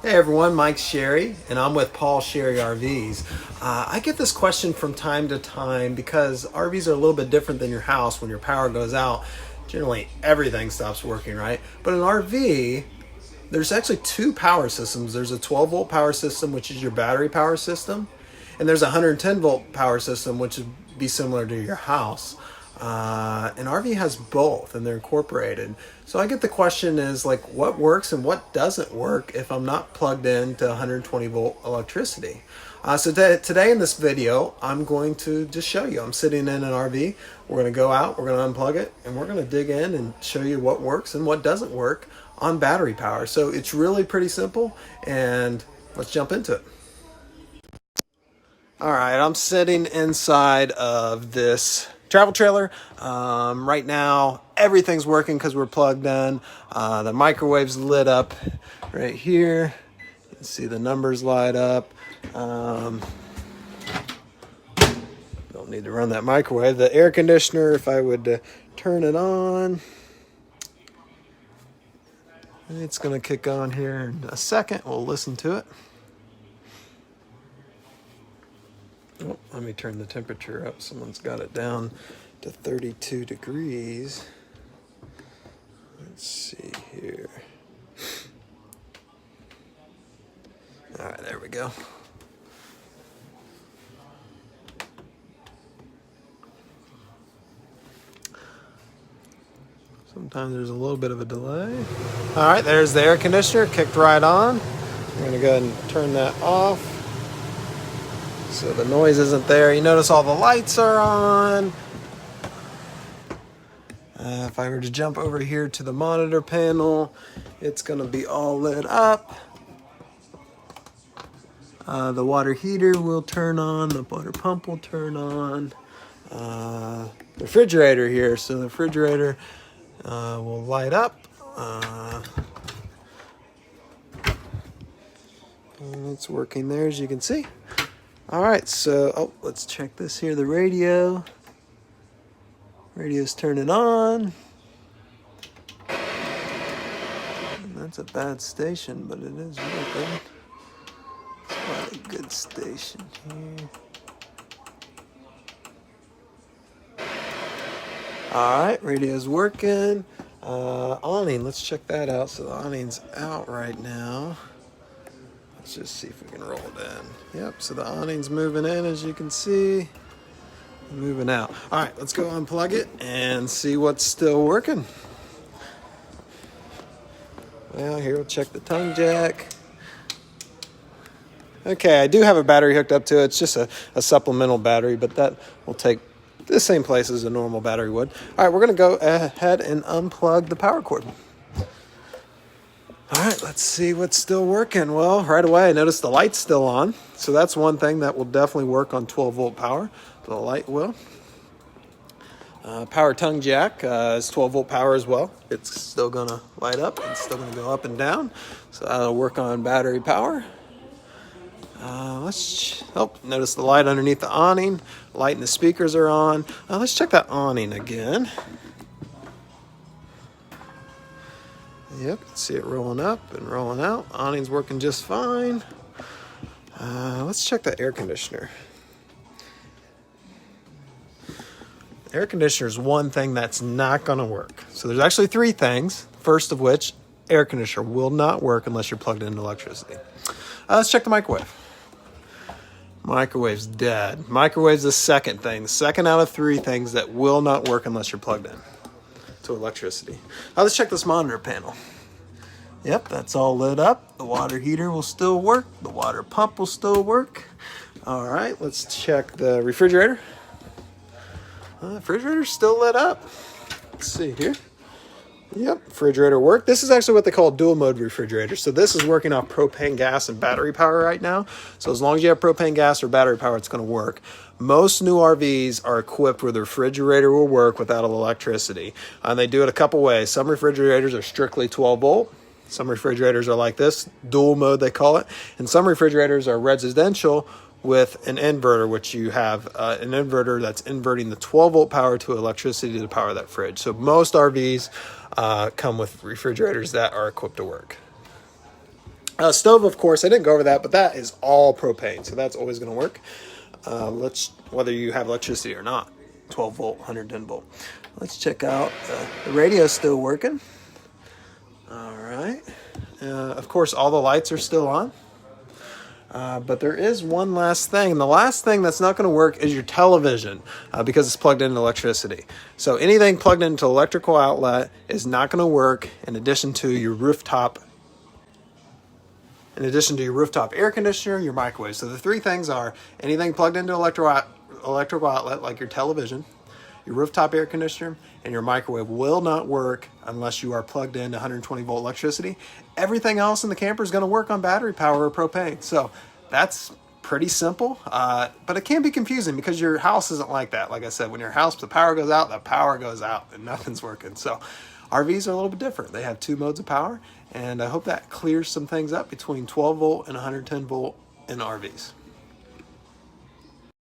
Hey everyone, Mike Sherry, and I'm with Paul Sherry RVs. I get this question from time to time because RVs are a little bit different than your house. When your power goes out, generally everything stops working, right? But an RV, there's actually two power systems. There's a 12 volt power system, which is your battery power system, and there's a 110 volt power system, which would be similar to your house. An RV has both and they're incorporated. So I get the question is like, what works and what doesn't work if I'm not plugged into 120 volt electricity? So today in this video, I'm going to just show you. I'm sitting in an RV. We're going to go out, we're going to unplug it, and we're going to dig in and show you what works and what doesn't work on battery power. So it's really pretty simple, and let's jump into it. All right, I'm sitting inside of this travel trailer. Right now, everything's working because we're plugged in. The microwave's lit up right here. You can see the numbers light up. Don't need to run that microwave. The air conditioner, if I would turn it on, it's going to kick on here in a second. We'll listen to it. Oh, let me turn the temperature up. Someone's got it down to 32 degrees. Let's see here. All right, there we go. Sometimes there's a little bit of a delay. All right, there's the air conditioner, kicked right on. I'm gonna go ahead and turn that off so the noise isn't there. You notice all the lights are on. If I were to jump over here to the monitor panel, it's gonna be all lit up. The water heater will turn on, the water pump will turn on. The refrigerator here, so the refrigerator will light up. And it's working there, as you can see. All right, so let's check this here. The radio. Radio's turning on. That's a bad station, but it is working. It's quite a good station here. All right, radio's working. Awning, let's check that out. So the awning's out right now. Let's just see if we can roll it in. Yep, so the awning's moving in, as you can see. Moving out. All right, let's go unplug it and see what's still working. Well, here we'll check the tongue jack. Okay, I do have a battery hooked up to it. It's just a supplemental battery, but that will take the same place as a normal battery would. All right, we're going to go ahead and unplug the power cord. All right, let's see what's still working. Well, right away, I noticed the light's still on. So that's one thing that will definitely work on 12 volt power. The light will. Power tongue jack is 12 volt power as well. It's still going to light up. It's still going to go up and down. So that'll work on battery power. Notice the light underneath the awning. Light and the speakers are on. Let's check that awning again. Yep, see it rolling up and rolling out. Awning's working just fine. Let's check the air conditioner. Air conditioner is one thing that's not going to work. So there's actually three things. First of which, air conditioner will not work unless you're plugged into electricity. Let's check the microwave. Microwave's dead. Microwave's the second thing. The second out of three things that will not work unless you're plugged in to electricity. Let's check this monitor panel. Yep, that's all lit up. The water heater will still work. The water pump will still work. All right, let's check the refrigerator. The refrigerator's still lit up. Let's see here. Yep, refrigerator worked. This is actually what they call a dual mode refrigerator. So this is working off propane gas and battery power right now. So as long as you have propane gas or battery power, it's going to work. Most new RVs are equipped where the refrigerator will work without electricity. And they do it a couple ways. Some refrigerators are strictly 12 volt. Some refrigerators are like this, dual mode they call it. And some refrigerators are residential with an inverter, which you have an inverter that's inverting the 12 volt power to electricity to power that fridge. So most RVs come with refrigerators that are equipped to work. Stove, of course, I didn't go over that, but that is all propane, so that's always going to work. Whether you have electricity or not. 12 volt, 110 volt. Let's check out the radio's still working. All right. Of course, all the lights are still on. But there is one last thing. And the last thing that's not going to work is your television because it's plugged into electricity. So anything plugged into electrical outlet is not going to work in addition to your rooftop air conditioner, your microwave. So the three things are anything plugged into electrical outlet like your television, your rooftop air conditioner, and your microwave will not work unless you are plugged into 120 volt electricity. Everything else in the camper is going to work on battery power or propane. So that's pretty simple, but it can be confusing because your house isn't like that. Like I said, when your house, the power goes out and nothing's working. So RVs are a little bit different. They have two modes of power, and I hope that clears some things up between 12 volt and 110 volt in RVs.